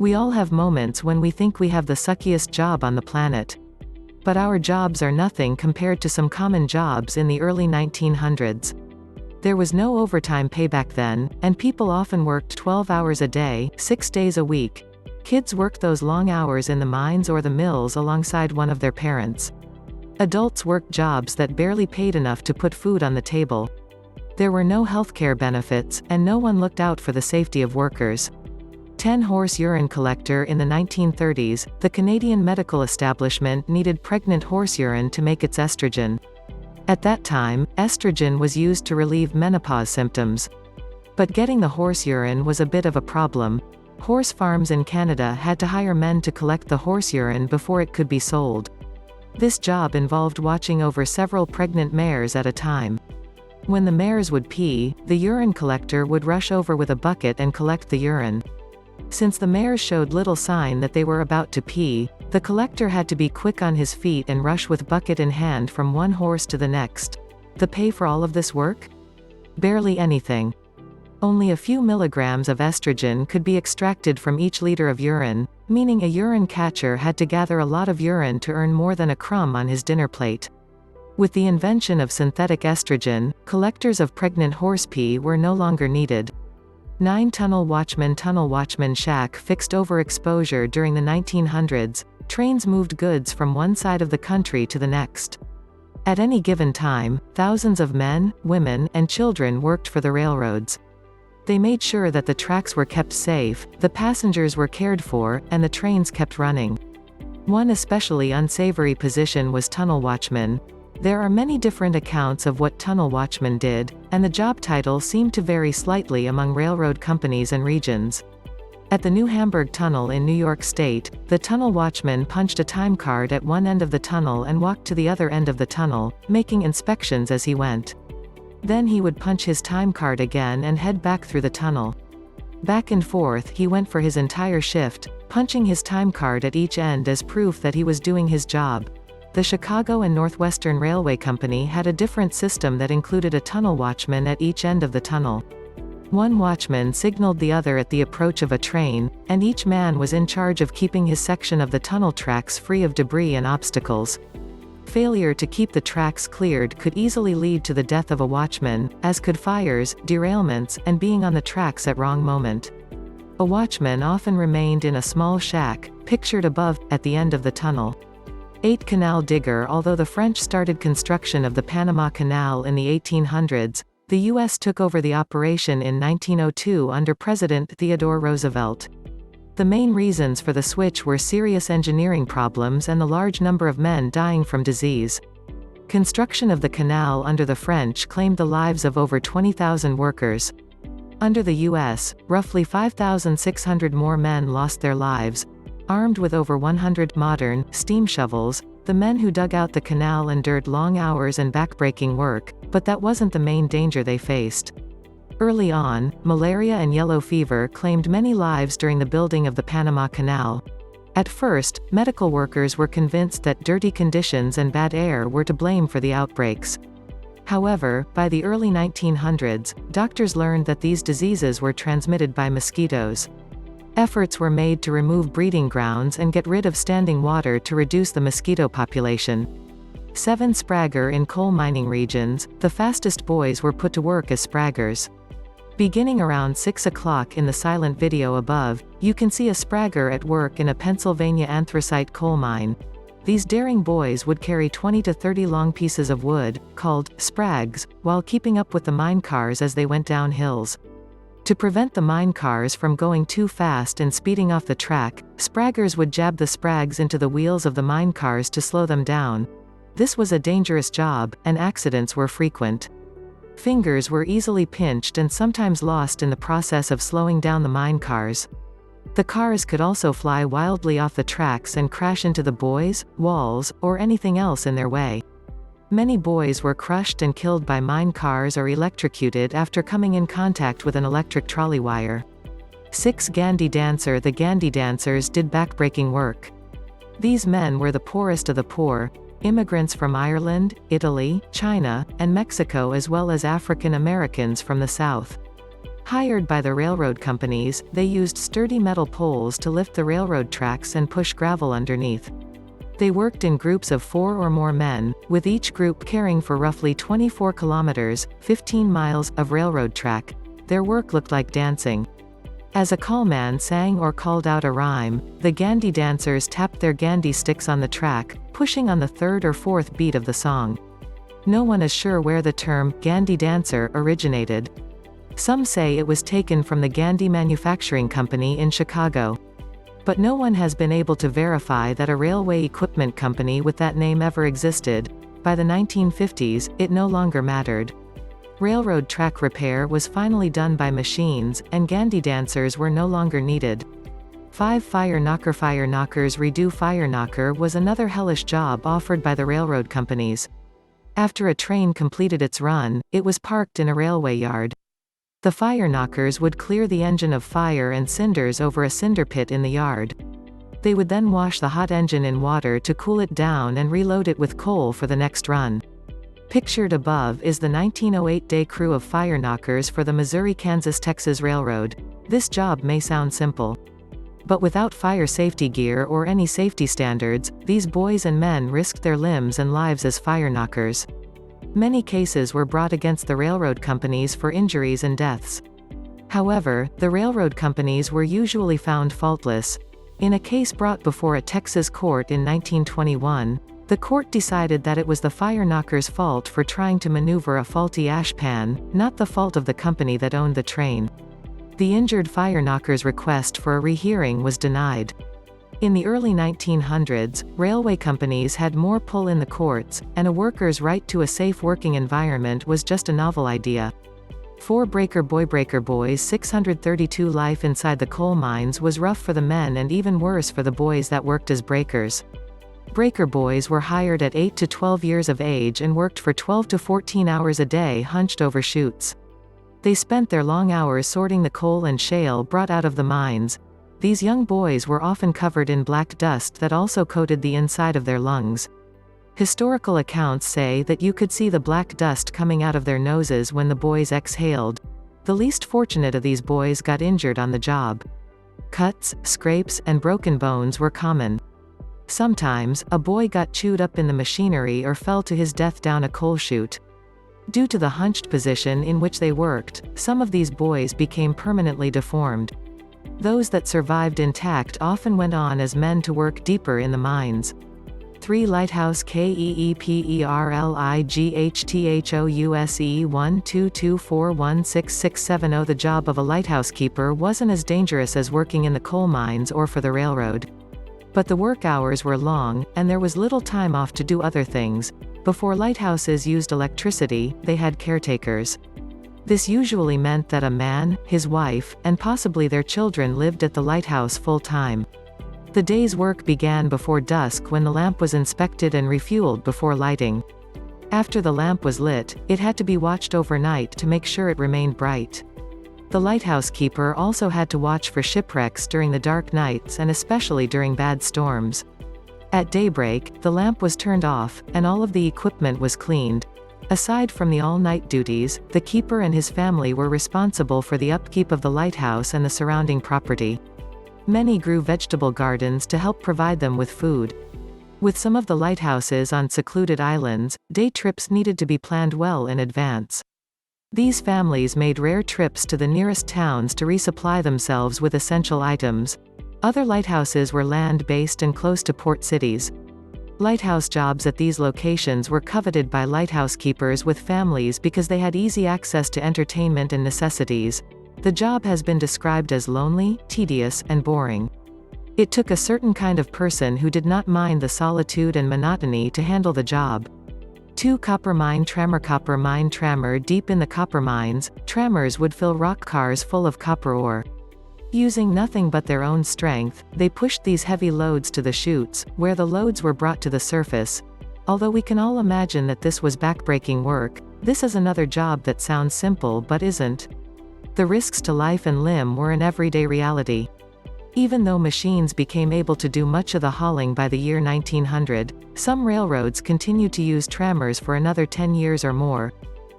We all have moments when we think we have the suckiest job on the planet. But our jobs are nothing compared to some common jobs in the early 1900s. There was no overtime pay back then, and people often worked 12 hours a day, 6 days a week. Kids worked those long hours in the mines or the mills alongside one of their parents. Adults worked jobs that barely paid enough to put food on the table. There were no healthcare benefits, and no one looked out for the safety of workers. 10-horse urine collector. In the 1930s, the Canadian medical establishment needed pregnant horse urine to make its estrogen. At that time, estrogen was used to relieve menopause symptoms. But getting the horse urine was a bit of a problem. Horse farms in Canada had to hire men to collect the horse urine before it could be sold. This job involved watching over several pregnant mares at a time. When the mares would pee, the urine collector would rush over with a bucket and collect the urine. Since the mares showed little sign that they were about to pee, the collector had to be quick on his feet and rush with bucket in hand from one horse to the next. The pay for all of this work? Barely anything. Only a few milligrams of estrogen could be extracted from each liter of urine, meaning a urine catcher had to gather a lot of urine to earn more than a crumb on his dinner plate. With the invention of synthetic estrogen, collectors of pregnant horse pee were no longer needed. 9 tunnel watchman shack fixed overexposure. During the 1900s, trains moved goods from one side of the country to the next. At any given time, thousands of men, women, and children worked for the railroads. They made sure that the tracks were kept safe, the passengers were cared for, and the trains kept running. One especially unsavory position was tunnel watchman. There are many different accounts of what tunnel watchmen did, and the job title seemed to vary slightly among railroad companies and regions. At the New Hamburg Tunnel in New York State, the tunnel watchman punched a time card at one end of the tunnel and walked to the other end of the tunnel, making inspections as he went. Then he would punch his time card again and head back through the tunnel. Back and forth he went for his entire shift, punching his time card at each end as proof that he was doing his job. The Chicago and Northwestern Railway Company had a different system that included a tunnel watchman at each end of the tunnel. One watchman signaled the other at the approach of a train, and each man was in charge of keeping his section of the tunnel tracks free of debris and obstacles. Failure to keep the tracks cleared could easily lead to the death of a watchman, as could fires, derailments, and being on the tracks at wrong moment. A watchman often remained in a small shack, pictured above, at the end of the tunnel. 8 canal digger. Although the French started construction of the Panama Canal in the 1800s, the U.S. took over the operation in 1902 under President Theodore Roosevelt. The main reasons for the switch were serious engineering problems and the large number of men dying from disease. Construction of the canal under the French claimed the lives of over 20,000 workers. Under the U.S., roughly 5,600 more men lost their lives. Armed with over 100 modern, steam shovels, the men who dug out the canal endured long hours and backbreaking work, but that wasn't the main danger they faced. Early on, malaria and yellow fever claimed many lives during the building of the Panama Canal. At first, medical workers were convinced that dirty conditions and bad air were to blame for the outbreaks. However, by the early 1900s, doctors learned that these diseases were transmitted by mosquitoes. Efforts were made to remove breeding grounds and get rid of standing water to reduce the mosquito population. 7 Spragger. In coal mining regions, the fastest boys were put to work as spraggers. Beginning around 6 o'clock in the silent video above, you can see a spragger at work in a Pennsylvania anthracite coal mine. These daring boys would carry 20 to 30 long pieces of wood, called sprags, while keeping up with the mine cars as they went down hills. To prevent the mine cars from going too fast and speeding off the track, spraggers would jab the sprags into the wheels of the mine cars to slow them down. This was a dangerous job, and accidents were frequent. Fingers were easily pinched and sometimes lost in the process of slowing down the mine cars. The cars could also fly wildly off the tracks and crash into the boys, walls, or anything else in their way. Many boys were crushed and killed by mine cars or electrocuted after coming in contact with an electric trolley wire. 6 Gandhi dancer. The Gandhi dancers did backbreaking work. These men were the poorest of the poor, immigrants from Ireland, Italy, China, and Mexico, as well as African Americans from the South. Hired by the railroad companies, they used sturdy metal poles to lift the railroad tracks and push gravel underneath. They worked in groups of 4 or more men, with each group caring for roughly 24 kilometers, 15 miles, of railroad track. Their work looked like dancing. As a callman sang or called out a rhyme, the Gandhi dancers tapped their Gandhi sticks on the track, pushing on the third or fourth beat of the song. No one is sure where the term Gandhi dancer originated. Some say it was taken from the Gandhi Manufacturing Company in Chicago. But no one has been able to verify that a railway equipment company with that name ever existed. By the 1950s, it no longer mattered. Railroad track repair was finally done by machines, and Gandhi dancers were no longer needed. Fire knockers redo fire knocker was another hellish job offered by the railroad companies. After a train completed its run, it was parked in a railway yard. The fire knockers would clear the engine of fire and cinders over a cinder pit in the yard. They would then wash the hot engine in water to cool it down and reload it with coal for the next run. Pictured above is the 1908 day crew of fire knockers for the Missouri-Kansas-Texas Railroad. This job may sound simple. But without fire safety gear or any safety standards, these boys and men risked their limbs and lives as fire knockers. Many cases were brought against the railroad companies for injuries and deaths. However, the railroad companies were usually found faultless. In a case brought before a Texas court in 1921, the court decided that it was the fire knockers' fault for trying to maneuver a faulty ash pan, not the fault of the company that owned the train. The injured fire knockers' request for a rehearing was denied. In the early 1900s, railway companies had more pull in the courts, and a worker's right to a safe working environment was just a novel idea. Breaker Boys 632 Life inside the coal mines was rough for the men and even worse for the boys that worked as breakers. Breaker boys were hired at 8 to 12 years of age and worked for 12 to 14 hours a day hunched over chutes. They spent their long hours sorting the coal and shale brought out of the mines. These young boys were often covered in black dust that also coated the inside of their lungs. Historical accounts say that you could see the black dust coming out of their noses when the boys exhaled. The least fortunate of these boys got injured on the job. Cuts, scrapes, and broken bones were common. Sometimes, a boy got chewed up in the machinery or fell to his death down a coal chute. Due to the hunched position in which they worked, some of these boys became permanently deformed. Those that survived intact often went on as men to work deeper in the mines. 3 Lighthouse KEEPERLIGHTHOUSE 122416670. The job of a lighthouse keeper wasn't as dangerous as working in the coal mines or for the railroad. But the work hours were long, and there was little time off to do other things. Before lighthouses used electricity, they had caretakers. This usually meant that a man, his wife, and possibly their children lived at the lighthouse full-time. The day's work began before dusk when the lamp was inspected and refueled before lighting. After the lamp was lit, it had to be watched overnight to make sure it remained bright. The lighthouse keeper also had to watch for shipwrecks during the dark nights and especially during bad storms. At daybreak, the lamp was turned off, and all of the equipment was cleaned. Aside from the all-night duties, the keeper and his family were responsible for the upkeep of the lighthouse and the surrounding property. Many grew vegetable gardens to help provide them with food. With some of the lighthouses on secluded islands, day trips needed to be planned well in advance. These families made rare trips to the nearest towns to resupply themselves with essential items. Other lighthouses were land-based and close to port cities. Lighthouse jobs at these locations were coveted by lighthouse keepers with families because they had easy access to entertainment and necessities. The job has been described as lonely, tedious, and boring. It took a certain kind of person who did not mind the solitude and monotony to handle the job. 2 Copper mine trammer. Deep in the copper mines, trammers would fill rock cars full of copper ore. Using nothing but their own strength, they pushed these heavy loads to the chutes, where the loads were brought to the surface. Although we can all imagine that this was backbreaking work, this is another job that sounds simple but isn't. The risks to life and limb were an everyday reality. Even though machines became able to do much of the hauling by the year 1900, some railroads continued to use trammers for another 10 years or more.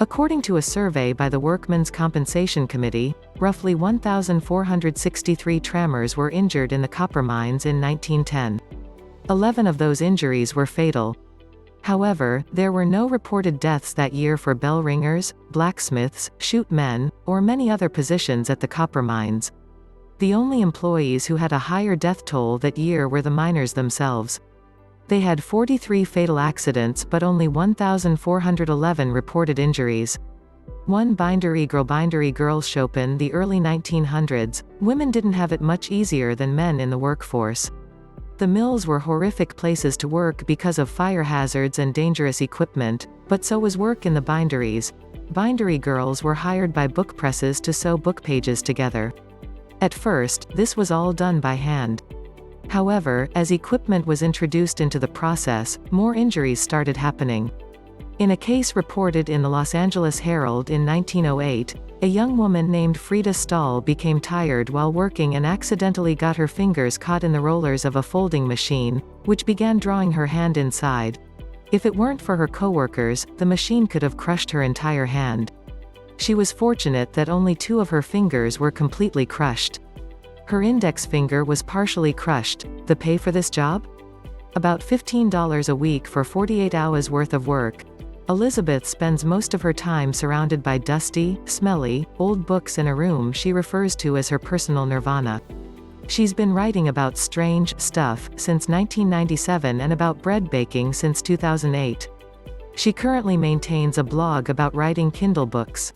According to a survey by the Workmen's Compensation Committee, roughly 1,463 trammers were injured in the copper mines in 1910. 11 of those injuries were fatal. However, there were no reported deaths that year for bell ringers, blacksmiths, chute men, or many other positions at the copper mines. The only employees who had a higher death toll that year were the miners themselves. They had 43 fatal accidents but only 1,411 reported injuries. One bindery girl shop in the early 1900s, women didn't have it much easier than men in the workforce. The mills were horrific places to work because of fire hazards and dangerous equipment, but so was work in the binderies. Bindery girls were hired by book presses to sew book pages together. At first, this was all done by hand. However, as equipment was introduced into the process, more injuries started happening. In a case reported in the Los Angeles Herald in 1908, a young woman named Frida Stahl became tired while working and accidentally got her fingers caught in the rollers of a folding machine, which began drawing her hand inside. If it weren't for her coworkers, the machine could have crushed her entire hand. She was fortunate that only 2 of her fingers were completely crushed. Her index finger was partially crushed. The pay for this job? About $15 a week for 48 hours worth of work. Elizabeth spends most of her time surrounded by dusty, smelly, old books in a room she refers to as her personal nirvana. She's been writing about strange stuff since 1997 and about bread baking since 2008. She currently maintains a blog about writing Kindle books.